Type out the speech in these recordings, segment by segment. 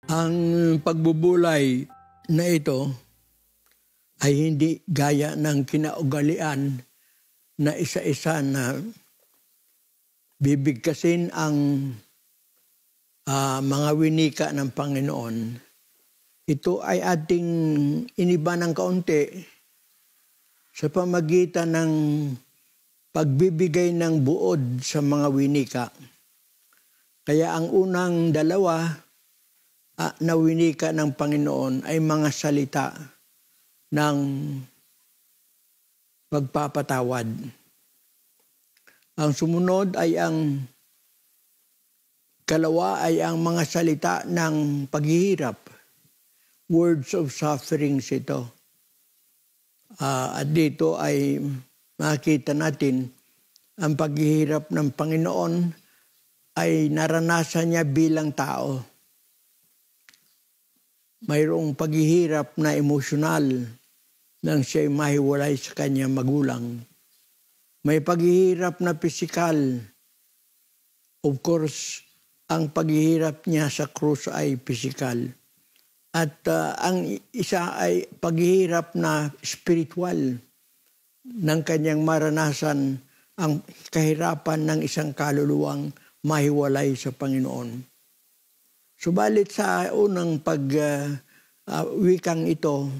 Ang pagbubulay na ito ay hindi gaya ng kinaugalian na isa-isa na bibigkasin ang mga winika ng Panginoon. Ito ay ating iniba ng kaunti sa pamagitan ng pagbibigay ng buod sa mga winika. Kaya ang unang dalawa na winika ng Panginoon ay mga salita ng pagpapatawad. Ang sumunod ay ang kalawa ay ang mga salita ng paghihirap. Words of sufferings ito. At dito ay makita natin ang paghihirap ng Panginoon ay naranasan niya bilang tao. Mayroong paghihirap na emosyonal nang siya'y mahiwalay sa kanyang magulang. May paghihirap na pisikal. Of course, ang paghihirap niya sa krus ay pisikal. At ang isa ay paghihirap na spiritual ng kanyang maranasan ang kahirapan ng isang kaluluwang mahiwalay sa Panginoon. Subalit sa unang wikang ito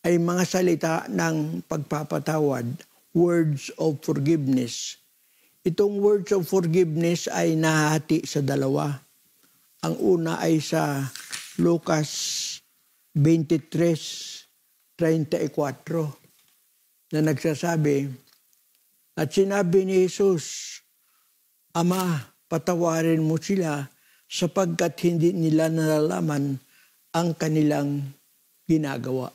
ay mga salita ng pagpapatawad, words of forgiveness. Itong words of forgiveness ay nahati sa dalawa. Ang una ay sa Lucas 23:34 na nagsasabi, at sinabi ni Jesus, Ama, patawarin mo sila sapagkat hindi nila nalalaman ang kanilang ginagawa.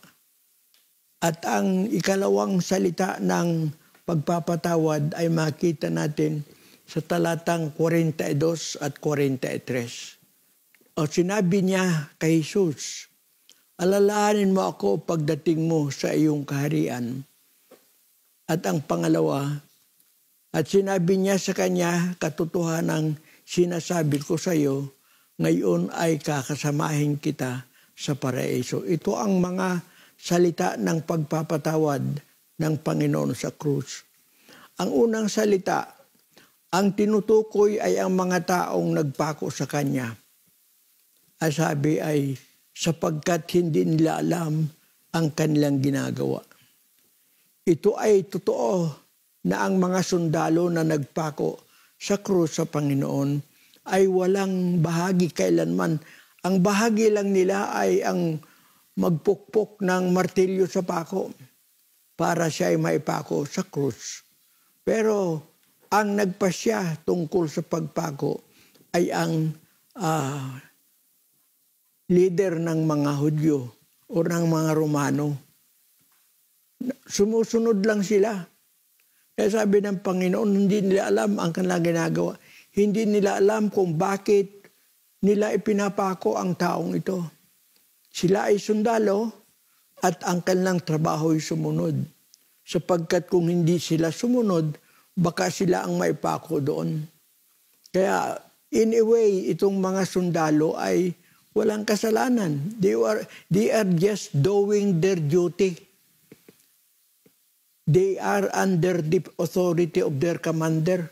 At ang ikalawang salita ng pagpapatawad ay makita natin sa talatang 42 at 43. O sinabi niya kay Jesus, alalahanin mo ako pagdating mo sa iyong kaharian. At ang pangalawa, at sinabi niya sa kanya, katotohanang sinasabi ko sa iyo, ngayon ay kakasamahin kita sa paraiso. Ito ang mga salita ng pagpapatawad ng Panginoon sa krus. Ang unang salita, ang tinutukoy ay ang mga taong nagpako sa Kanya. Ang sabi ay, sapagkat hindi nila alam ang kanilang ginagawa. Ito ay totoo na ang mga sundalo na nagpako sa krus sa Panginoon ay walang bahagi kailanman. Ang bahagi lang nila ay ang magpukpok ng martilyo sa pako para siya ay maipako sa krus. Pero ang nagpasya tungkol sa pagpako ay ang leader ng mga Hudyo o ng mga Romano. Sumusunod lang sila. Kaya sabi ng Panginoon, hindi nila alam ang kanilang ginagawa. Hindi nila alam kung bakit nila ipinapako ang taong ito. Sila ay sundalo at ang kanilang trabaho ay sumunod. Sapagkat kung hindi sila sumunod, baka sila ang maipako doon. Kaya in a way, itong mga sundalo ay walang kasalanan. They are just doing their duty. They are under the authority of their commander.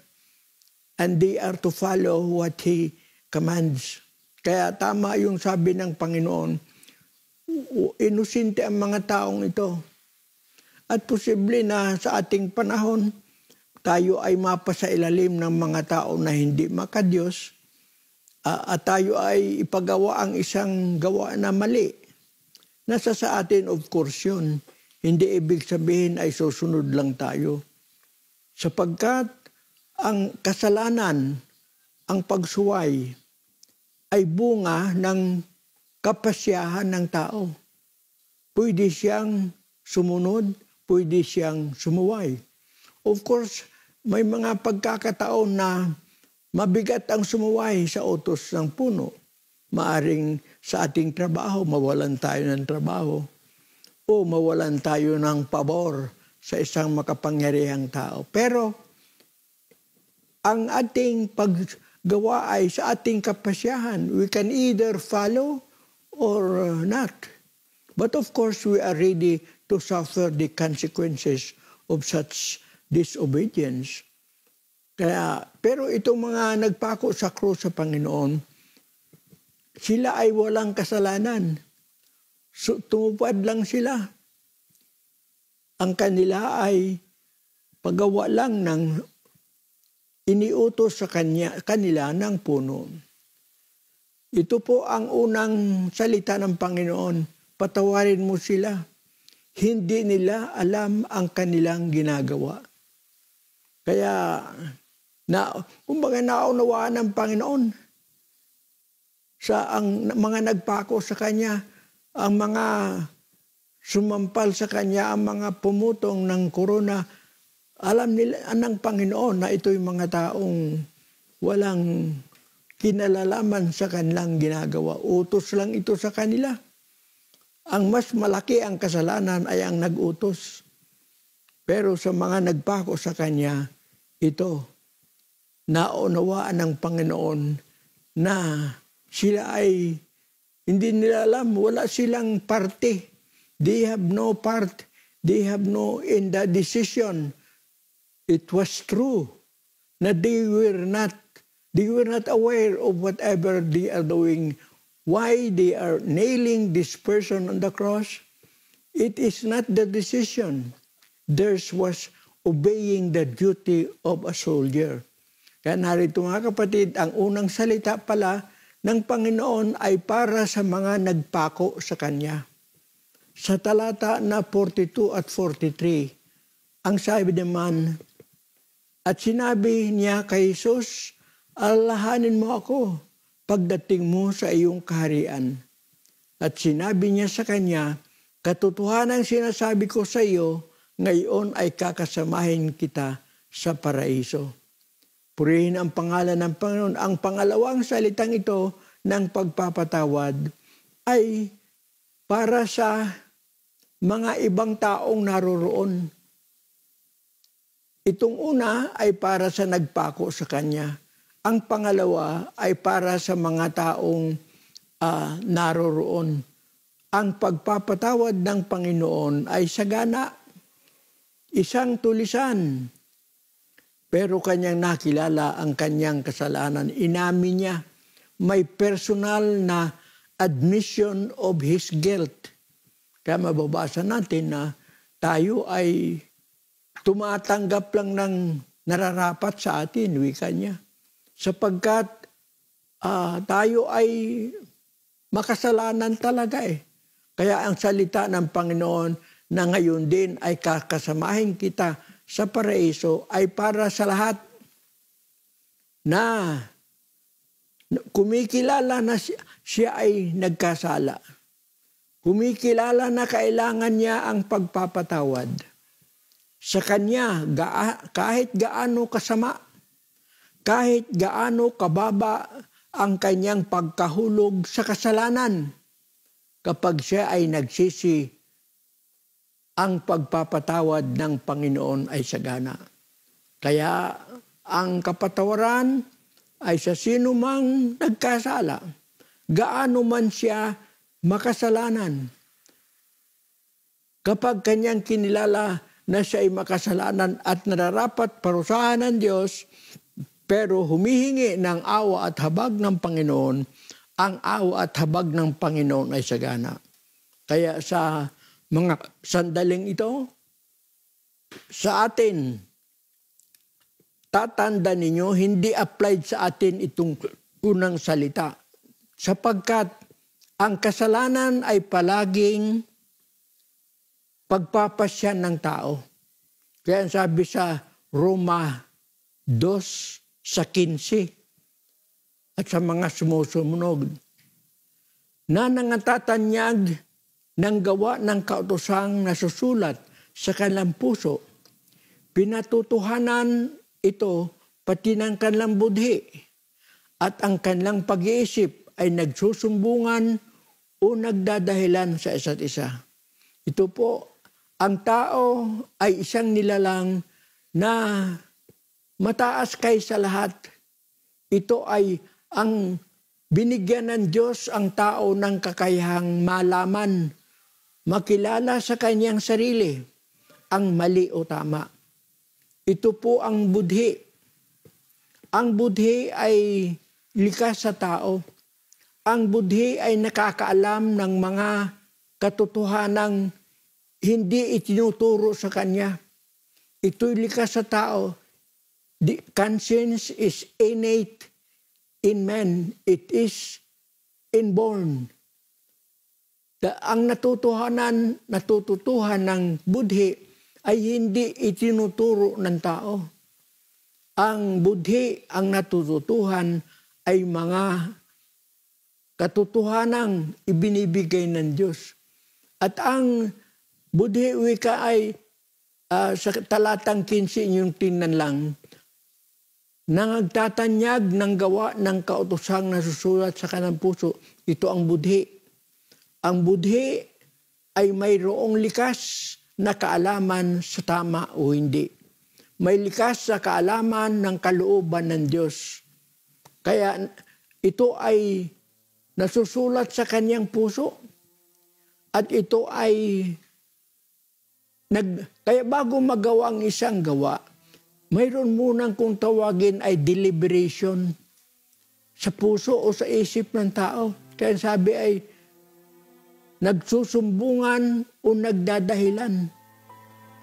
And they are to follow what he commands. Kaya tama yung sabi ng Panginoon, inosente ang mga taong ito. At posible na sa ating panahon, tayo ay mapasailalim ng mga tao na hindi makadiyos at tayo ay ipagawa ang isang gawa na mali. Nasa sa atin, of course, yun. Hindi ibig sabihin ay susunod lang tayo. Sapagkat ang kasalanan, ang pagsuway, ay bunga ng kapasyahan ng tao. Pwede siyang sumunod, pwede siyang sumuway. Of course, may mga pagkakataon na mabigat ang sumuway sa utos ng puno. Maaring sa ating trabaho, mawalan tayo ng trabaho. O mawalan tayo ng pabor sa isang makapangyarihang tao. Pero ang ating paggawa ay sa ating kapasyahan. We can either follow or not. But of course, we are ready to suffer the consequences of such disobedience. Pero itong mga nagpako sa krus sa Panginoon, sila ay walang kasalanan. So, tumupad lang sila. Ang kanila ay paggawa lang ng iniutos sa kanila ng puno. Ito po ang unang salita ng Panginoon. Patawarin mo sila. Hindi nila alam ang kanilang ginagawa. Kaya, kumbaga naunawaan ng Panginoon sa ang mga nagpako sa Kanya, ang mga sumampal sa Kanya, ang mga pumutong ng korona. Alam nila ng Panginoon na ito'y mga taong walang kinalalaman sa kanilang ginagawa. Utos lang ito sa kanila. Ang mas malaki ang kasalanan ay ang nag-utos. Pero sa mga nagpako sa Kanya, ito, naunawaan ng Panginoon na sila ay hindi nila alam, wala silang parte. They have no part. They have no in the decision. It was true na they were not aware of whatever they are doing. Why they are nailing this person on the cross? It is not the decision. Theirs was obeying the duty of a soldier. Kaya narito mga kapatid, ang unang salita pala ng Panginoon ay para sa mga nagpako sa Kanya. Sa talata na 42 at 43, ang sabi naman, at sinabi niya kay Jesus, alalahanin mo ako pagdating mo sa iyong kaharian. At sinabi niya sa Kanya, katotohanan sinasabi ko sa iyo, ngayon ay kakasamahin kita sa paraiso. Purihin ang pangalan ng Panginoon. Ang pangalawang salitang ito ng pagpapatawad ay para sa mga ibang taong naroroon. Itong una ay para sa nagpako sa Kanya. Ang pangalawa ay para sa mga taong naroroon. Ang pagpapatawad ng Panginoon ay sagana, isang tulisan. Pero Kanyang nakilala ang Kanyang kasalanan. Inamin niya, may personal na admission of His guilt. Kaya mababasa natin na tayo ay tumatanggap lang ng nararapat sa atin, wika niya. Sapagkat tayo ay makasalanan talaga eh. Kaya ang salita ng Panginoon na ngayon din ay kakasamahin kita sa paraiso ay para sa lahat na kumikilala na siya ay nagkasala. Kumikilala na kailangan niya ang pagpapatawad. Sa Kanya, kahit gaano kasama, kahit gaano kababa ang kanyang pagkahulog sa kasalanan, kapag siya ay nagsisi, ang pagpapatawad ng Panginoon ay sagana. Kaya ang kapatawaran ay sa sino mang nagkasala, gaano man siya makasalanan. Kapag kanyang kinilala na siya ay makasalanan at nararapat parusahan ng Diyos, pero humihingi ng awa at habag ng Panginoon, ang awa at habag ng Panginoon ay sagana. Kaya sa mga sandaling ito, sa atin, tatanda ninyo, hindi applied sa atin itong unang salita. Sapagkat ang kasalanan ay palaging pagpapasya ng tao. Kaya sabi sa Roma 2:15 at sa mga sumusunod, na nangatatanyag ng gawa ng kautosang nasusulat sa kanilang puso, pinatutuhanan ito pati ng kanilang budhi, at ang kanilang pag-iisip ay nagsusumbungan o nagdadahilan sa isa't isa. Ito po, ang tao ay isang nilalang na mataas kaysa lahat. Ito ay ang binigyan ng Diyos ang tao ng kakayahang malaman, makilala sa kanyang sarili, ang mali o tama. Ito po ang budhi. Ang budhi ay likas sa tao. Ang budhi ay nakakaalam ng mga katotohanang hindi itinuturo sa kanya. Ito'y likas sa tao. The conscience is innate in man. It is inborn. Ang natututuhan ng budhi ay hindi itinuturo ng tao. Ang budhi, ang natututuhan ay mga katotohanang ibinibigay ng Diyos. At ang budhi wika ay sa talatang 15 yung tingnan lang, nagtatanyag ng gawa ng kautosang nasusulat sa kanang puso. Ito ang budhi. Ang budhi ay mayroong likas na kaalaman sa tama o hindi. May likas na kaalaman ng kalooban ng Diyos. Kaya ito ay nasusulat sa kanyang puso. At ito ay kaya bago magawa ang isang gawa, mayroon munang kung tawagin ay deliberation sa puso o sa isip ng tao. Kaya sabi ay nagsusumbungan o nagdadahilan.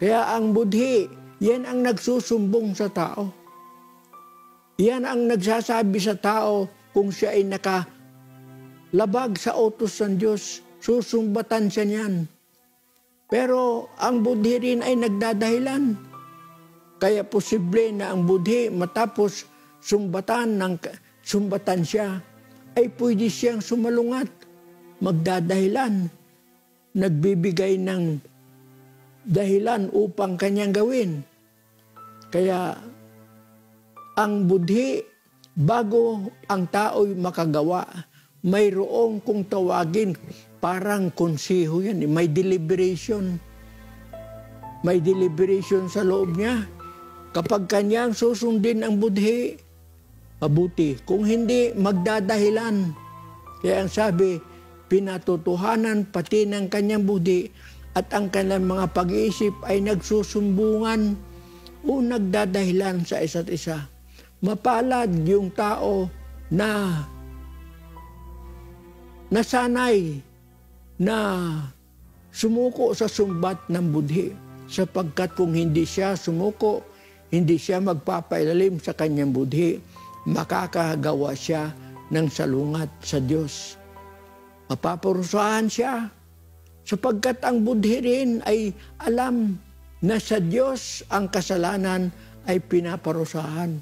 Kaya ang budhi, yan ang nagsusumbong sa tao. Yan ang nagsasabi sa tao kung siya ay nakalabag sa utos ng Diyos, susumbatan siya niyan. Pero ang budhi rin ay nagdadahilan. Kaya posible na ang budhi matapos sumbatan siya, ay pwede siyang sumalungat, magdadahilan, nagbibigay ng dahilan upang kanyang gawin. Kaya ang budhi, bago ang tao'y makagawa, mayroong kung tawagin, parang konseho yan. May deliberation. May deliberation sa loob niya. Kapag kanyang susundin ang budhi, mabuti. Kung hindi, magdadahilan. Kaya ang sabi, pinatotohanan pati ng kanyang budhi at ang kanyang mga pag-iisip ay nagsusumbungan o nagdadahilan sa isa't isa. Mapalad yung tao na nasanay na sumuko sa sumbat ng budhi. Sapagkat kung hindi siya sumuko, hindi siya magpapailalim sa kanyang budhi, makakagawa siya ng salungat sa Diyos. Mapaparusahan siya. Sapagkat ang budhi rin ay alam na sa Diyos ang kasalanan ay pinaparusahan.